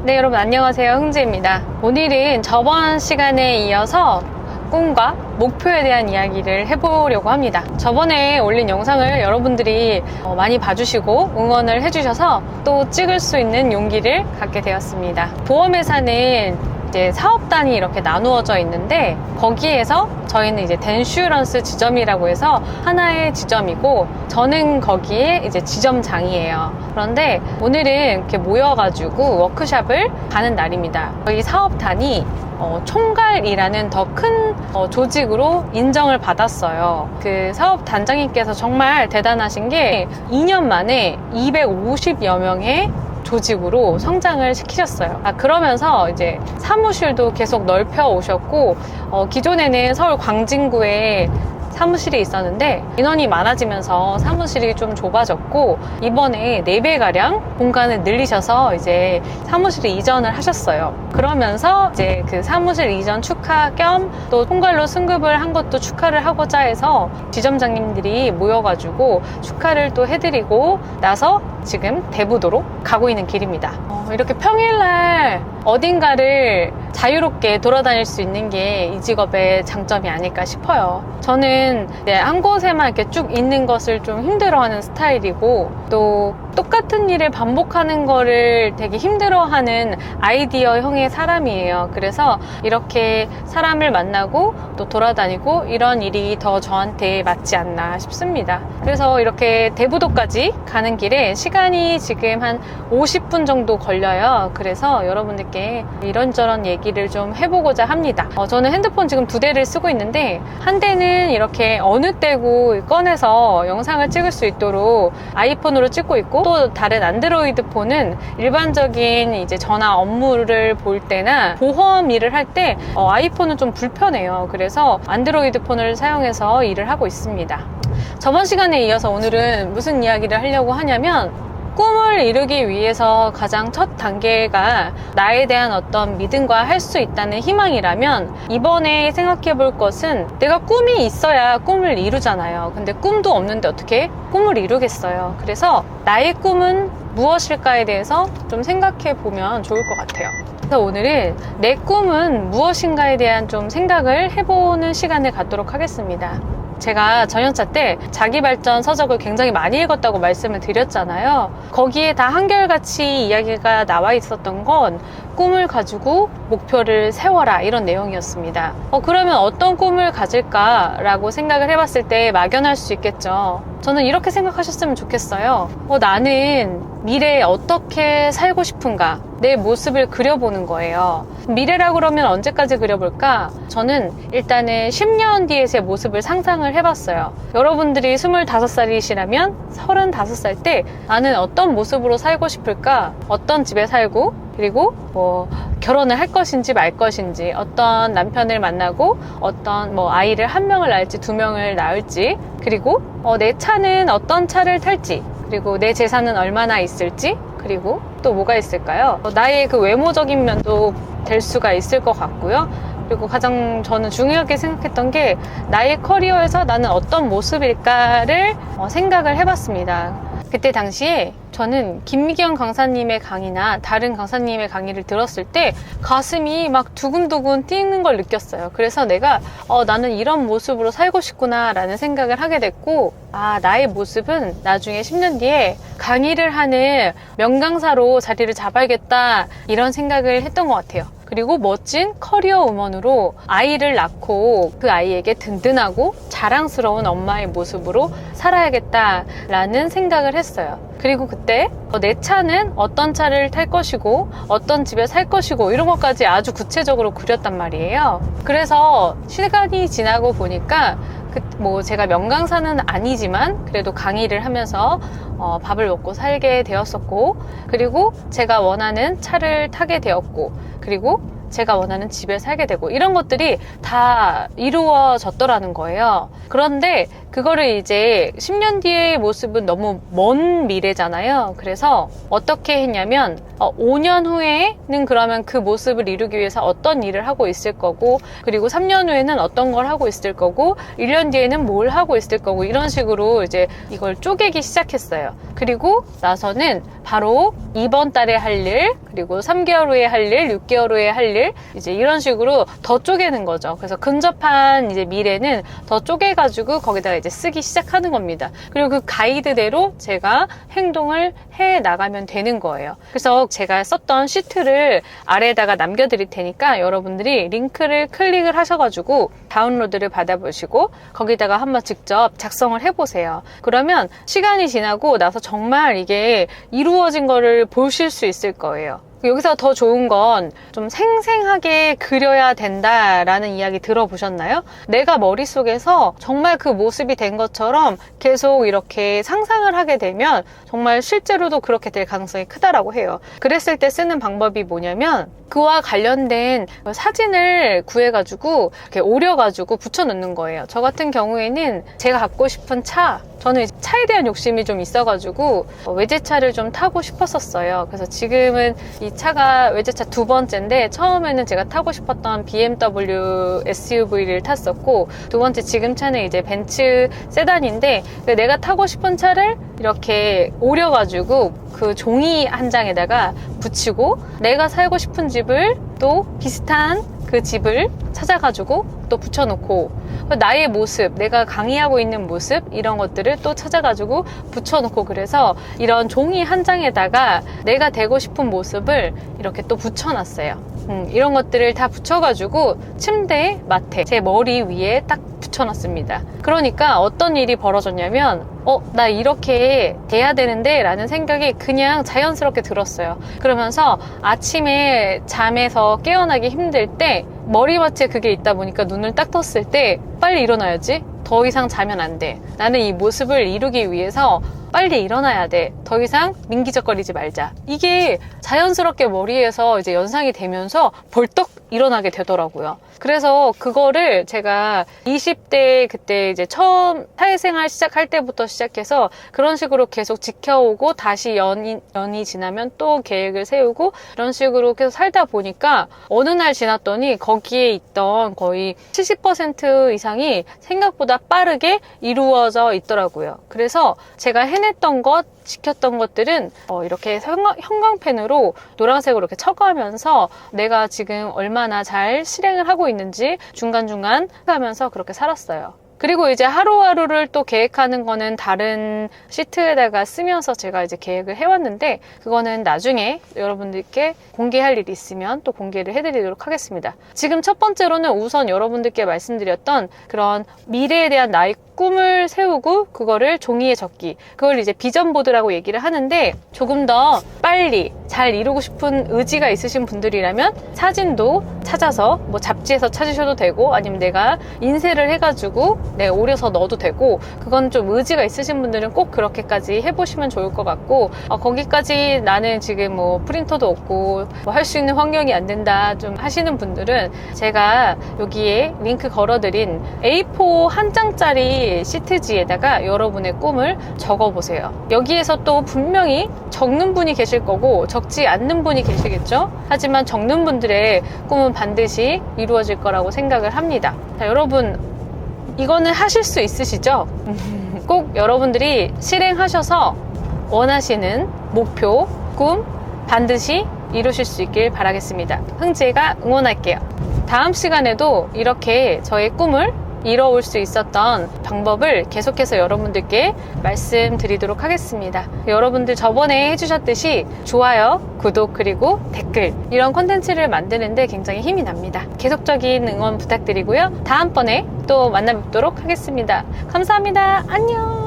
네, 여러분 안녕하세요. 흥지입니다. 오늘은 저번 시간에 이어서 꿈과 목표에 대한 이야기를 해보려고 합니다. 저번에 올린 영상을 여러분들이 많이 봐주시고 응원을 해주셔서 또 찍을 수 있는 용기를 갖게 되었습니다. 보험회사는 이제 사업단이 이렇게 나누어져 있는데 거기에서 저희는 이제 댄슈런스 지점이라고 해서 하나의 지점이고 저는 거기에 이제 지점장이에요. 그런데 오늘은 이렇게 모여가지고 워크숍을 가는 날입니다. 저희 사업단이 총괄이라는 더 큰 조직으로 인정을 받았어요. 그 사업단장님께서 정말 대단하신 게 2년 만에 250여 명의 조직으로 성장을 시키셨어요. 그러면서 이제 사무실도 계속 넓혀 오셨고 기존에는 서울 광진구에 사무실이 있었는데 인원이 많아지면서 사무실이 좀 좁아졌고 이번에 4배가량 공간을 늘리셔서 이제 사무실 이전을 하셨어요. 그러면서 이제 그 사무실 이전 축하 겸 또 총괄로 승급을 한 것도 축하를 하고자 해서 지점장님들이 모여가지고 축하를 또 해드리고 나서 지금 대부도로 가고 있는 길입니다. 이렇게 평일날 어딘가를 자유롭게 돌아다닐 수 있는 게 이 직업의 장점이 아닐까 싶어요. 저는 한 곳에만 이렇게 쭉 있는 것을 좀 힘들어하는 스타일이고 또 똑같은 일을 반복하는 거를 되게 힘들어하는 아이디어형의 사람이에요. 그래서 이렇게 사람을 만나고 또 돌아다니고 이런 일이 더 저한테 맞지 않나 싶습니다. 그래서 이렇게 대부도까지 가는 길에 시간이 지금 한 50분 정도 걸려요. 그래서 여러분들께 이런저런 얘기를 좀 해보고자 합니다. 저는 핸드폰 지금 2대를 쓰고 있는데 한 대는 이렇게 어느 때고 꺼내서 영상을 찍을 수 있도록 아이폰으로 찍고 있고 또 다른 안드로이드 폰은 일반적인 이제 전화 업무를 볼 때나 보험 일을 할 때 아이폰은 좀 불편해요. 그래서 안드로이드 폰을 사용해서 일을 하고 있습니다. 저번 시간에 이어서 오늘은 무슨 이야기를 하려고 하냐면 꿈을 이루기 위해서 가장 첫 단계가 나에 대한 어떤 믿음과 할 수 있다는 희망이라면 이번에 생각해 볼 것은 내가 꿈이 있어야 꿈을 이루잖아요. 근데 꿈도 없는데 어떻게 꿈을 이루겠어요. 그래서 나의 꿈은 무엇일까에 대해서 좀 생각해 보면 좋을 것 같아요. 그래서 오늘은 내 꿈은 무엇인가에 대한 좀 생각을 해보는 시간을 갖도록 하겠습니다. 제가 전연차 때 자기발전 서적을 굉장히 많이 읽었다고 말씀을 드렸잖아요. 거기에 다 한결같이 이야기가 나와 있었던 건 꿈을 가지고 목표를 세워라 이런 내용이었습니다. 그러면 어떤 꿈을 가질까라고 생각을 해봤을 때 막연할 수 있겠죠. 저는 이렇게 생각하셨으면 좋겠어요. 나는 미래에 어떻게 살고 싶은가 내 모습을 그려보는 거예요. 미래라고 그러면 언제까지 그려볼까? 저는 일단은 10년 뒤의 제 모습을 상상을 해봤어요. 여러분들이 25살이시라면 35살 때 나는 어떤 모습으로 살고 싶을까? 어떤 집에 살고 그리고 결혼을 할 것인지 말 것인지 어떤 남편을 만나고 어떤 아이를 1명을 낳을지 2명을 낳을지 그리고 내 차는 어떤 차를 탈지 그리고 내 재산은 얼마나 있을지 그리고 또 뭐가 있을까요? 나의 그 외모적인 면도 될 수가 있을 것 같고요. 그리고 가장 저는 중요하게 생각했던 게 나의 커리어에서 나는 어떤 모습일까를 생각을 해봤습니다. 그때 당시에 저는 김미경 강사님의 강의나 다른 강사님의 강의를 들었을 때 가슴이 막 두근두근 뛰는 걸 느꼈어요. 그래서 내가 나는 이런 모습으로 살고 싶구나 라는 생각을 하게 됐고 나의 모습은 나중에 10년 뒤에 강의를 하는 명강사로 자리를 잡아야겠다 이런 생각을 했던 것 같아요. 그리고 멋진 커리어 우먼으로 아이를 낳고 그 아이에게 든든하고 자랑스러운 엄마의 모습으로 살아야겠다라는 생각을 했어요. 그리고 그때 내 차는 어떤 차를 탈 것이고 어떤 집에 살 것이고 이런 것까지 아주 구체적으로 그렸단 말이에요. 그래서 시간이 지나고 보니까 제가 명강사는 아니지만 그래도 강의를 하면서 밥을 먹고 살게 되었었고 그리고 제가 원하는 차를 타게 되었고 그리고 제가 원하는 집에 살게 되고 이런 것들이 다 이루어졌더라는 거예요. 그런데 그거를 이제 10년 뒤의 모습은 너무 먼 미래잖아요. 그래서 어떻게 했냐면 5년 후에는 그러면 그 모습을 이루기 위해서 어떤 일을 하고 있을 거고, 그리고 3년 후에는 어떤 걸 하고 있을 거고, 1년 뒤에는 뭘 하고 있을 거고, 이런 식으로 이제 이걸 쪼개기 시작했어요. 그리고 나서는 바로 이번 달에 할 일, 그리고 3개월 후에 할 일, 6개월 후에 할 일, 이제 이런 식으로 더 쪼개는 거죠. 그래서 근접한 이제 미래는 더 쪼개가지고 거기다가 이제 쓰기 시작하는 겁니다. 그리고 그 가이드대로 제가 행동을 해 나가면 되는 거예요. 그래서 제가 썼던 시트를 아래에다가 남겨드릴 테니까 여러분들이 링크를 클릭을 하셔가지고 다운로드를 받아보시고 거기다가 한번 직접 작성을 해보세요. 그러면 시간이 지나고 나서 정말 이게 이루어진 거를 보실 수 있을 거예요. 여기서 더 좋은 건 좀 생생하게 그려야 된다라는 이야기 들어보셨나요? 내가 머릿속에서 정말 그 모습이 된 것처럼 계속 이렇게 상상을 하게 되면 정말 실제로도 그렇게 될 가능성이 크다라고 해요. 그랬을 때 쓰는 방법이 뭐냐면 그와 관련된 사진을 구해가지고 이렇게 오려가지고 붙여놓는 거예요. 저 같은 경우에는 제가 갖고 싶은 저는 차에 대한 욕심이 좀 있어가지고 외제차를 좀 타고 싶었었어요. 그래서 지금은 이 차가 외제차 2번째인데 처음에는 제가 타고 싶었던 BMW SUV를 탔었고, 2번째 지금 차는 이제 벤츠 세단인데 내가 타고 싶은 차를 이렇게 오려가지고 그 종이 한 장에다가 붙이고 내가 살고 싶은 집을 또 비슷한 그 집을 찾아가지고 또 붙여놓고 나의 모습, 내가 강의하고 있는 모습 이런 것들을 또 찾아가지고 붙여놓고, 그래서 이런 종이 한 장에다가 내가 되고 싶은 모습을 이렇게 또 붙여놨어요. 이런 것들을 다 붙여가지고 침대 맡에 제 머리 위에 딱 붙여놨습니다. 그러니까 어떤 일이 벌어졌냐면 나 이렇게 돼야 되는데 라는 생각이 그냥 자연스럽게 들었어요. 그러면서 아침에 잠에서 깨어나기 힘들 때 머리맡에 그게 있다 보니까 눈을 딱 떴을 때 빨리 일어나야지, 더 이상 자면 안 돼, 나는 이 모습을 이루기 위해서 빨리 일어나야 돼, 더 이상 민기적거리지 말자, 이게 자연스럽게 머리에서 이제 연상이 되면서 벌떡 일어나게 되더라고요. 그래서 그거를 제가 20대 그때 이제 처음 사회생활 시작할 때부터 시작해서 그런 식으로 계속 지켜오고, 다시 연이 지나면 또 계획을 세우고, 이런 식으로 계속 살다 보니까 어느 날 지났더니 거기에 있던 거의 70% 이상이 생각보다 빠르게 이루어져 있더라고요. 그래서 제가 해냈던 것, 지켰던 것들은 이렇게 형광펜으로 노란색으로 이렇게 쳐가면서 내가 지금 얼마나 잘 실행을 하고 있는지 중간중간 하면서 그렇게 살았어요. 그리고 이제 하루하루를 또 계획하는 거는 다른 시트에다가 쓰면서 제가 이제 계획을 해왔는데, 그거는 나중에 여러분들께 공개할 일이 있으면 또 공개를 해드리도록 하겠습니다. 지금 첫 번째로는 우선 여러분들께 말씀드렸던 그런 미래에 대한 나의 꿈을 세우고 그거를 종이에 적기, 그걸 이제 비전보드라고 얘기를 하는데, 조금 더 빨리 잘 이루고 싶은 의지가 있으신 분들이라면 사진도 찾아서 뭐 잡지에서 찾으셔도 되고, 아니면 내가 인쇄를 해가지고 내가 오려서 넣어도 되고, 그건 좀 의지가 있으신 분들은 꼭 그렇게까지 해보시면 좋을 것 같고, 거기까지 나는 지금 뭐 프린터도 없고 뭐 할 수 있는 환경이 안 된다 좀 하시는 분들은 제가 여기에 링크 걸어드린 A4 한 장짜리 시트지에다가 여러분의 꿈을 적어보세요. 여기에서 또 분명히 적는 분이 계실 거고 적지 않는 분이 계시겠죠. 하지만 적는 분들의 꿈은 반드시 이루어질 거라고 생각을 합니다. 자, 여러분, 이거는 하실 수 있으시죠? 꼭 여러분들이 실행하셔서 원하시는 목표, 꿈 반드시 이루실 수 있길 바라겠습니다. 흥지가 응원할게요. 다음 시간에도 이렇게 저의 꿈을 이뤄올 수 있었던 방법을 계속해서 여러분들께 말씀드리도록 하겠습니다. 여러분들 저번에 해주셨듯이 좋아요, 구독, 그리고 댓글, 이런 콘텐츠를 만드는데 굉장히 힘이 납니다. 계속적인 응원 부탁드리고요. 다음번에 또 만나 뵙도록 하겠습니다. 감사합니다. 안녕.